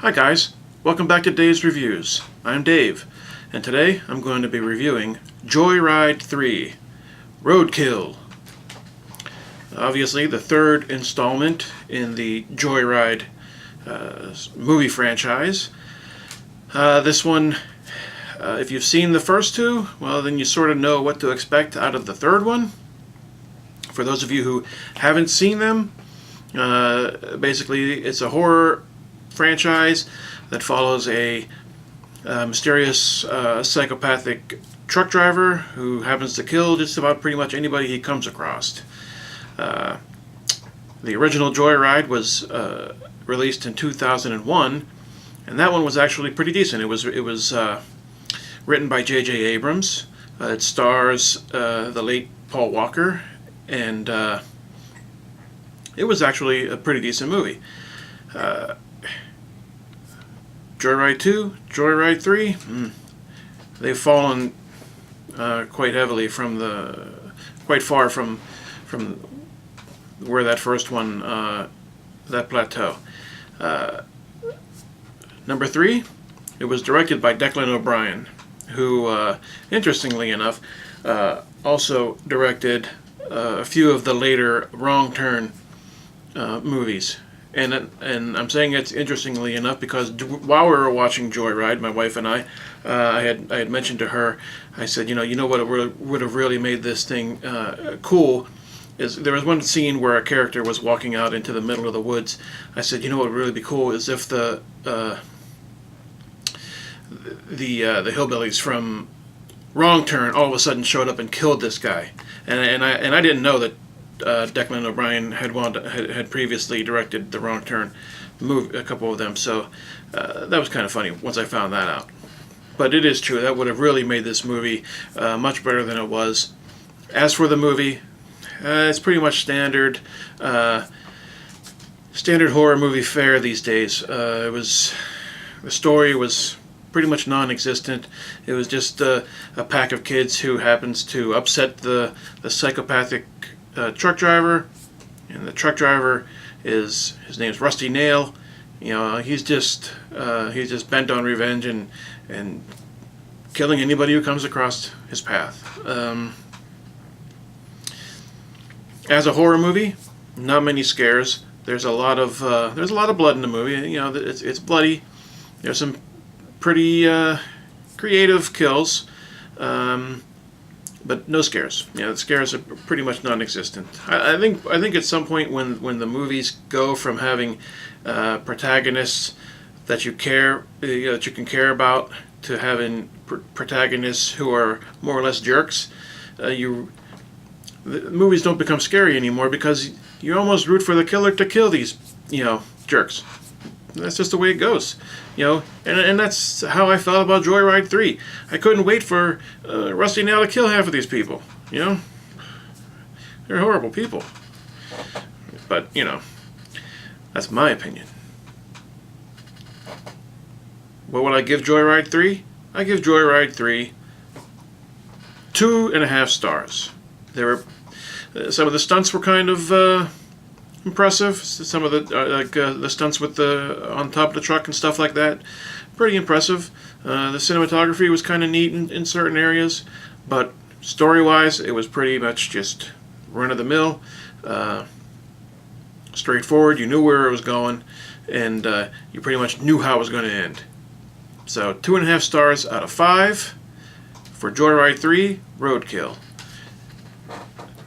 Hi guys, welcome back to Dave's Reviews. I'm Dave, and today I'm going to be reviewing Joyride 3, Roadkill. Obviously the third installment in the Joyride movie franchise. This one, if you've seen the first two, well then you sort of know what to expect out of the third one. For those of you who haven't seen them, basically it's a horror franchise that follows a mysterious psychopathic truck driver who happens to kill just about pretty much anybody he comes across. The original Joyride was released in 2001, and that one was actually pretty decent. It was written by J.J. Abrams. It stars the late Paul Walker, and it was actually a pretty decent movie. Joyride 2, Joyride 3, they've fallen quite heavily quite far from where that first one, that plateau. Number 3, it was directed by Declan O'Brien, who, interestingly enough, also directed a few of the later Wrong Turn movies. And I'm saying it's interestingly enough because while we were watching Joyride, my wife and I had mentioned to her, I said, you know what would have really made this thing cool is there was one scene where a character was walking out into the middle of the woods. I said, you know what would really be cool is if the hillbillies from Wrong Turn all of a sudden showed up and killed this guy, and I didn't know that Declan O'Brien had previously directed the Wrong Turn movie, a couple of them, so that was kind of funny once I found that out. But it is true, that would have really made this movie much better than it was. As for the movie, it's pretty much standard horror movie fare these days. The story was pretty much non-existent. It was just a pack of kids who happens to upset the psychopathic truck driver, and the truck driver his name's Rusty Nail. He's just bent on revenge and killing anybody who comes across his path. As a horror movie, not many scares. There's a lot of blood in the movie. It's bloody. There's some pretty creative kills. But no scares. The scares are pretty much non-existent. I think at some point when the movies go from having protagonists that you can care about to having protagonists who are more or less jerks, the movies don't become scary anymore because you almost root for the killer to kill these jerks. That's just the way it goes, and that's how I felt about Joyride 3. I couldn't wait for Rusty Nail to kill half of these people, They're horrible people. But, that's my opinion. What would I give Joyride 3? I give Joyride 3 2.5 stars. Some of the stunts were kind of impressive. Some of the stunts with on top of the truck and stuff like that, pretty impressive. The cinematography was kind of neat in certain areas, but story-wise, it was pretty much just run-of-the-mill, straightforward. You knew where it was going, and you pretty much knew how it was going to end. So 2.5 stars out of 5 for Joyride 3, Roadkill.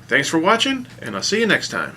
Thanks for watching, and I'll see you next time.